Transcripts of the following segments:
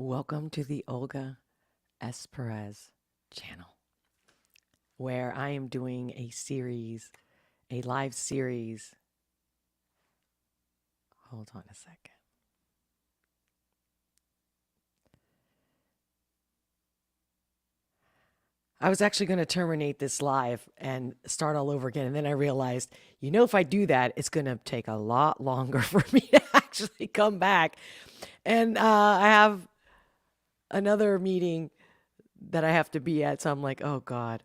Welcome to the Olga S. Perez channel, where I am doing a live series. Hold on a second. I was actually going to terminate this live and start all over again. And then I realized, if I do that, it's going to take a lot longer for me to actually come back. And I have another meeting that I have to be at. So I'm like, oh God.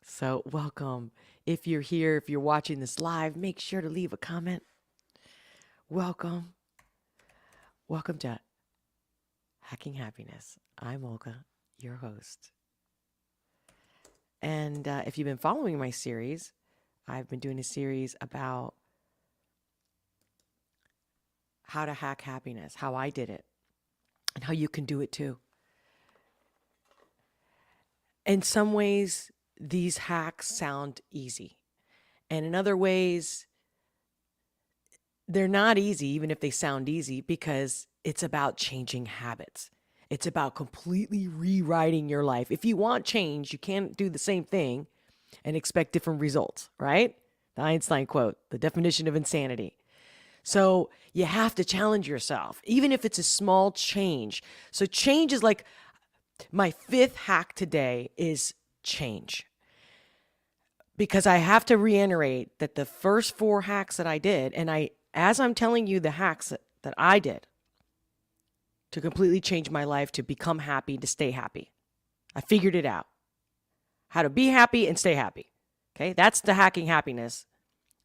So welcome. If you're here, if you're watching this live, make sure to leave a comment. Welcome. Welcome to Hacking Happiness. I'm Olga, your host. And if you've been following my series, I've been doing a series about how to hack happiness, how I did it, and how you can do it too. In some ways, these hacks sound easy. And in other ways, they're not easy, even if they sound easy, because it's about changing habits. It's about completely rewriting your life. If you want change, you can't do the same thing and expect different results, right? The Einstein quote, the definition of insanity. So you have to challenge yourself, even if it's a small change. So change is like my fifth hack today is change. Because I have to reiterate that the first four hacks that I did, and as I'm telling you the hacks that I did to completely change my life, to become happy, to stay happy, I figured it out. How to be happy and stay happy. Okay, that's the hacking happiness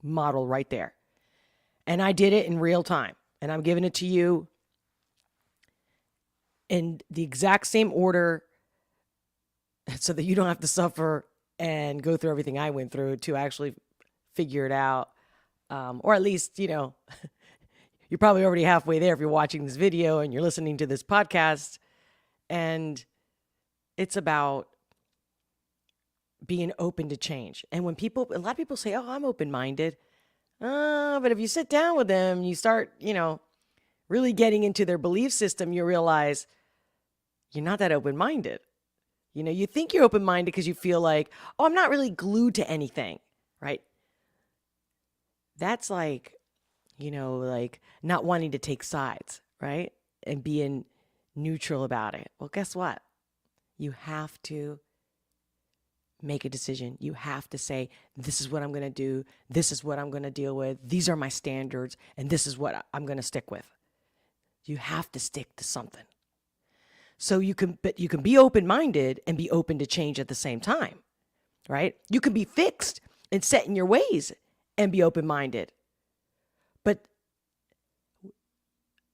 model right there. And I did it in real time. And I'm giving it to you in the exact same order so that you don't have to suffer and go through everything I went through to actually figure it out. Or at least, you're probably already halfway there if you're watching this video and you're listening to this podcast. And it's about being open to change. And when a lot of people say, oh, I'm open-minded. But if you sit down with them, you start, really getting into their belief system, you realize you're not that open-minded. You think you're open-minded because you feel like, oh, I'm not really glued to anything, right? That's like, like not wanting to take sides, right? And being neutral about it. Well, guess what? You have to make a decision. You have to say, this is what I'm going to do. This is what I'm going to deal with. These are my standards. And this is what I'm going to stick with. You have to stick to something. So you can be open-minded and be open to change at the same time, right? You can be fixed and set in your ways and be open-minded. But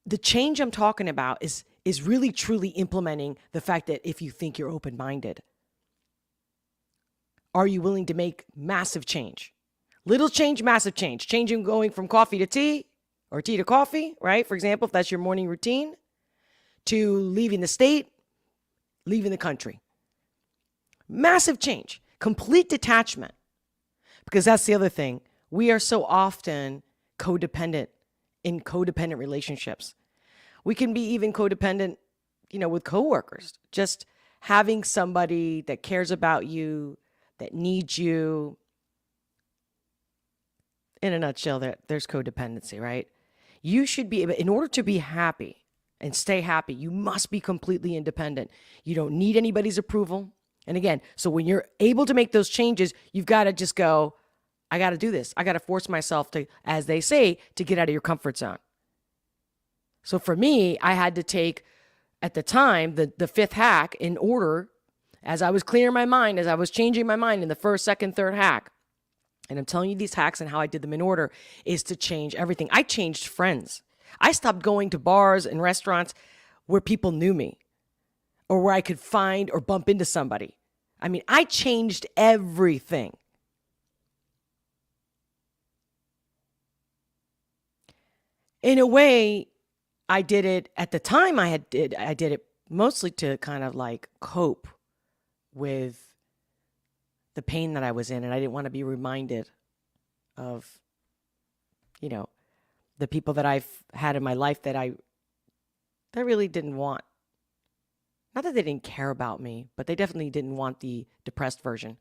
the change I'm talking about is really truly implementing the fact that if you think you're open-minded, are you willing to make massive change? Little change, massive change. Changing going from coffee to tea or tea to coffee, right? For example, if that's your morning routine, to leaving the state, leaving the country. Massive change, complete detachment. Because that's the other thing. We are so often codependent in codependent relationships. We can be even codependent, with coworkers. Just having somebody that cares about you, that needs you. In a nutshell, there's codependency, right? You should be, in order to be happy and stay happy, you must be completely independent. You don't need anybody's approval. And again, so when you're able to make those changes, you've got to just go, I got to do this. I got to force myself to, as they say, to get out of your comfort zone. So for me, I had to take, at the time, the fifth hack in order, as I was clearing my mind, as I was changing my mind in the first, second, third hack. And I'm telling you these hacks and how I did them in order is to change everything. I changed friends. I stopped going to bars and restaurants where people knew me or where I could find or bump into somebody. I mean, I changed everything. In a way, I did it at the time. I did it mostly to kind of like cope with the pain that I was in, and I didn't want to be reminded of, the people that I've had in my life that I really didn't want Not that they didn't care about me, but they definitely didn't want the depressed version.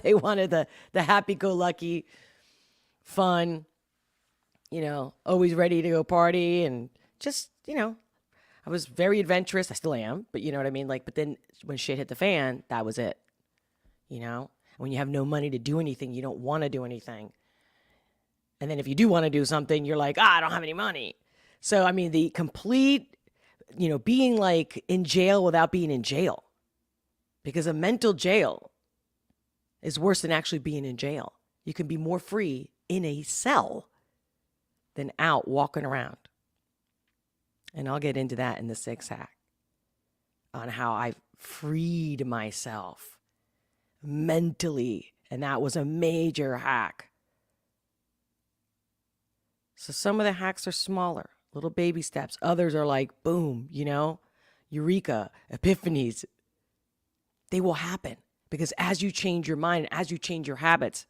They wanted the happy-go-lucky, fun, always ready to go party and just, I was very adventurous. I still am, but you know what I mean? Like, but then when shit hit the fan, that was it. When you have no money to do anything, you don't want to do anything. And then if you do want to do something, you're like, I don't have any money. So, I mean, the complete, being like in jail without being in jail. Because a mental jail is worse than actually being in jail. You can be more free in a cell than out walking around. And I'll get into that in the 6th hack on how I freed myself mentally. And that was a major hack. So some of the hacks are smaller, little baby steps. Others are like, boom, eureka, epiphanies. They will happen because as you change your mind, as you change your habits,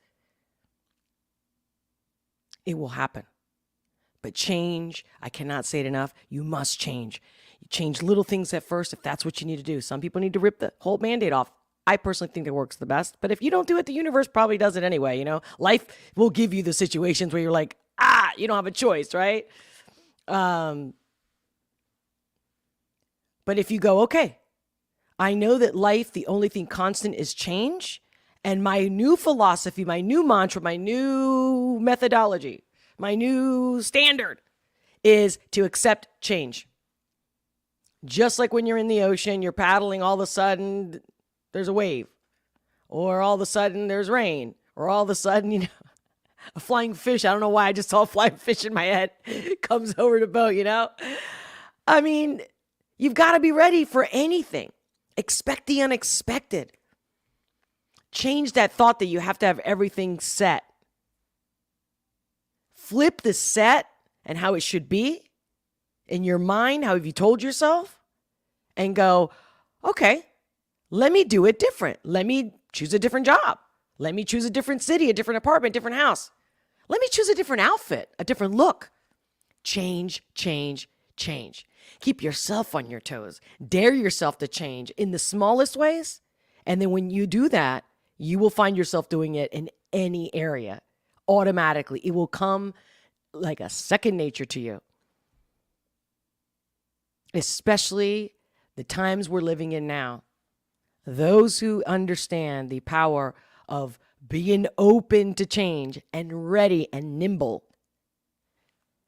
it will happen. But change, I cannot say it enough, you must change. You change little things at first if that's what you need to do. Some people need to rip the whole Band-Aid off. I personally think it works the best. But if you don't do it, the universe probably does it anyway, Life will give you the situations where you're like, you don't have a choice, right? But if you go, okay, I know that life, the only thing constant is change. And my new philosophy, my new mantra, my new methodology, my new standard is to accept change. Just like when you're in the ocean, you're paddling, all of a sudden there's a wave. Or all of a sudden there's rain. Or all of a sudden, a flying fish. I don't know why I just saw a flying fish in my head. Comes over the boat, I mean, you've got to be ready for anything. Expect the unexpected. Change that thought that you have to have everything set. Flip the set and how it should be in your mind. How have you told yourself? And go, okay, let me do it different. Let me choose a different job. Let me choose a different city, a different apartment, different house. Let me choose a different outfit, a different look. Change, change, change. Keep yourself on your toes. Dare yourself to change in the smallest ways. And then when you do that, you will find yourself doing it in any area. Automatically. It will come like a second nature to you. Especially the times we're living in now. Those who understand the power of being open to change and ready and nimble.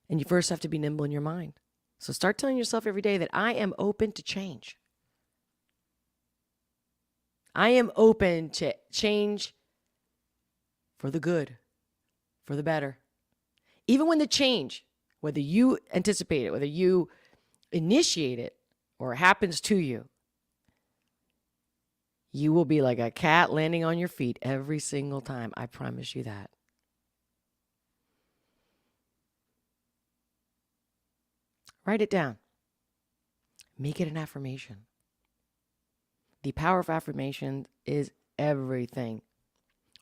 And you first have to be nimble in your mind. So start telling yourself every day that I am open to change. I am open to change for the good, for the better. Even when the change, whether you anticipate it, whether you initiate it, or it happens to you, you will be like a cat landing on your feet every single time. I promise you that. Write it down. Make it an affirmation. The power of affirmation is everything.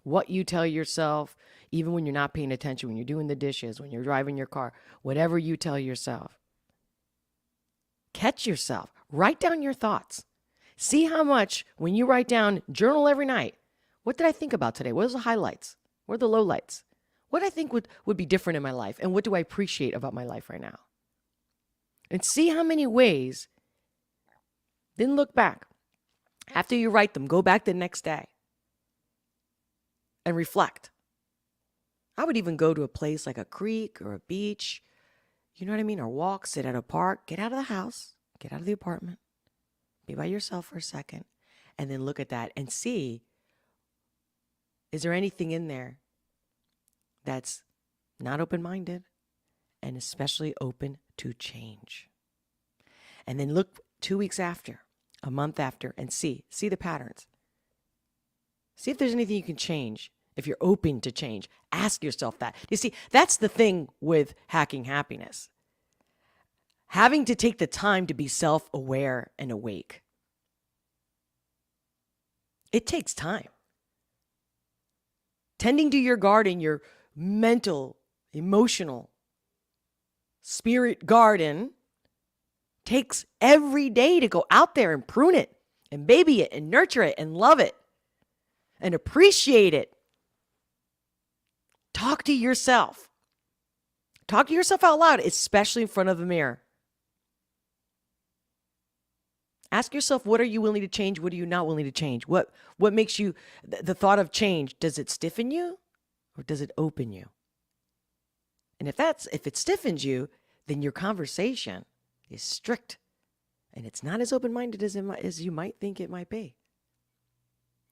What you tell yourself, even when you're not paying attention, when you're doing the dishes, when you're driving your car, whatever you tell yourself. Catch yourself. Write down your thoughts. See how much, when you write down, journal every night. What did I think about today? What are the highlights? What are the lowlights? What I think would be different in my life? And what do I appreciate about my life right now? And see how many ways. Then look back. After you write them, go back the next day and reflect. I would even go to a place like a creek or a beach, you know what I mean? Or walk, sit at a park, get out of the house, get out of the apartment, be by yourself for a second, and then look at that and see, is there anything in there that's not open-minded and especially open to change? And then look 2 weeks after, a month after, and see the patterns. See if there's anything you can change. If you're open to change, ask yourself that. You see, that's the thing with hacking happiness. Having to take the time to be self-aware and awake. It takes time. Tending to your garden, your mental, emotional, spirit garden, takes every day to go out there and prune it and baby it and nurture it and love it and appreciate it. Talk to yourself. Talk to yourself out loud, especially in front of the mirror. Ask yourself, what are you willing to change? What are you not willing to change? What makes you, the thought of change, does it stiffen you or does it open you? And if it stiffens you, then your conversation is strict and it's not as open-minded as you might think it might be.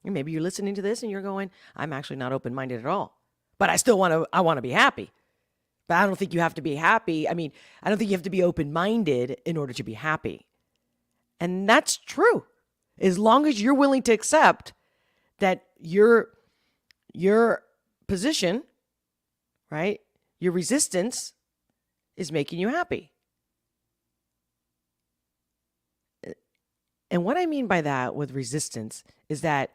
And maybe you're listening to this and you're going, I'm actually not open-minded at all, but I want to be happy. But I don't think you have to be happy. I mean, I don't think you have to be open-minded in order to be happy. And that's true. As long as you're willing to accept that your position, right? Your resistance is making you happy. And what I mean by that with resistance is that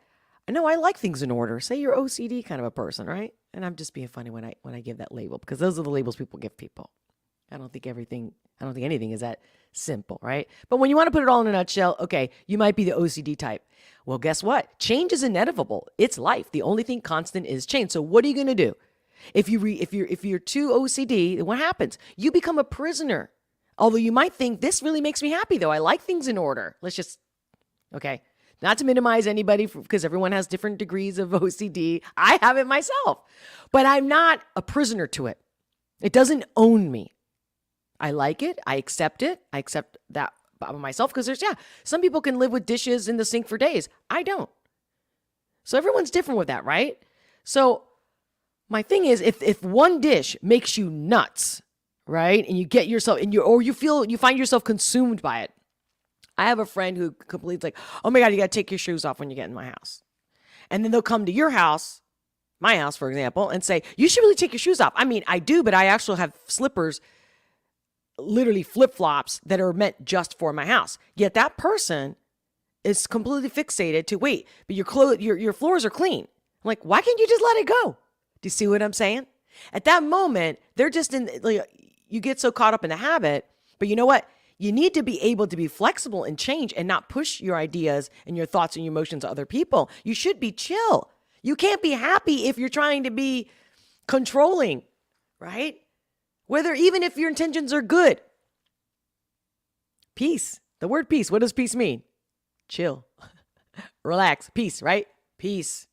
I know I like things in order. Say you're OCD kind of a person, right? And I'm just being funny when I give that label because those are the labels people give people. I don't think anything is that simple, right? But when you want to put it all in a nutshell, okay, you might be the OCD type. Well, guess what? Change is inevitable. It's life. The only thing constant is change. So what are you going to do? If you're too OCD, then what happens? You become a prisoner. Although you might think this really makes me happy though. I like things in order. Okay. Not to minimize anybody because everyone has different degrees of OCD. I have it myself, but I'm not a prisoner to it. It doesn't own me. I like it. I accept it. I accept that about myself because some people can live with dishes in the sink for days. I don't. So everyone's different with that, right? So my thing is, if one dish makes you nuts, right, and you get yourself you find yourself consumed by it. I have a friend who completely like, oh my God, you got to take your shoes off when you get in my house. And then they'll come to your house, my house, for example, and say, you should really take your shoes off. I mean, I do, but I actually have slippers, literally flip-flops that are meant just for my house. Yet that person is completely fixated to wait, but your floors are clean. I'm like, why can't you just let it go? Do you see what I'm saying? At that moment, they're just you get so caught up in the habit, but you know what? You need to be able to be flexible and change and not push your ideas and your thoughts and your emotions to other people. You should be chill. You can't be happy if you're trying to be controlling, right? Even if your intentions are good. Peace. The word peace. What does peace mean? Chill. Relax. Peace, right? Peace.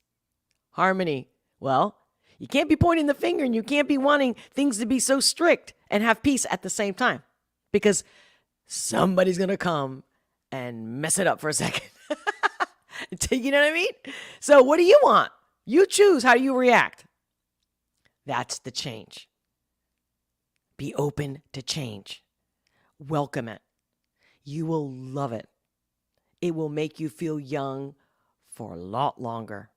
Harmony. Well, you can't be pointing the finger and you can't be wanting things to be so strict and have peace at the same time because somebody's going to come and mess it up for a second. You know what I mean? So what do you want? You choose how you react. That's the change. Be open to change. Welcome it. You will love it. It will make you feel young for a lot longer.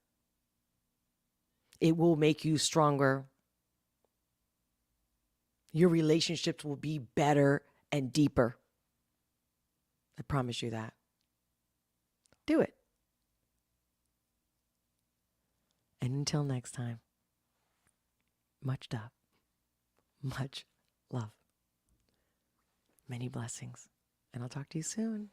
It will make you stronger. Your relationships will be better and deeper. I promise you that. Do it. And until next time, much love, many blessings, and I'll talk to you soon.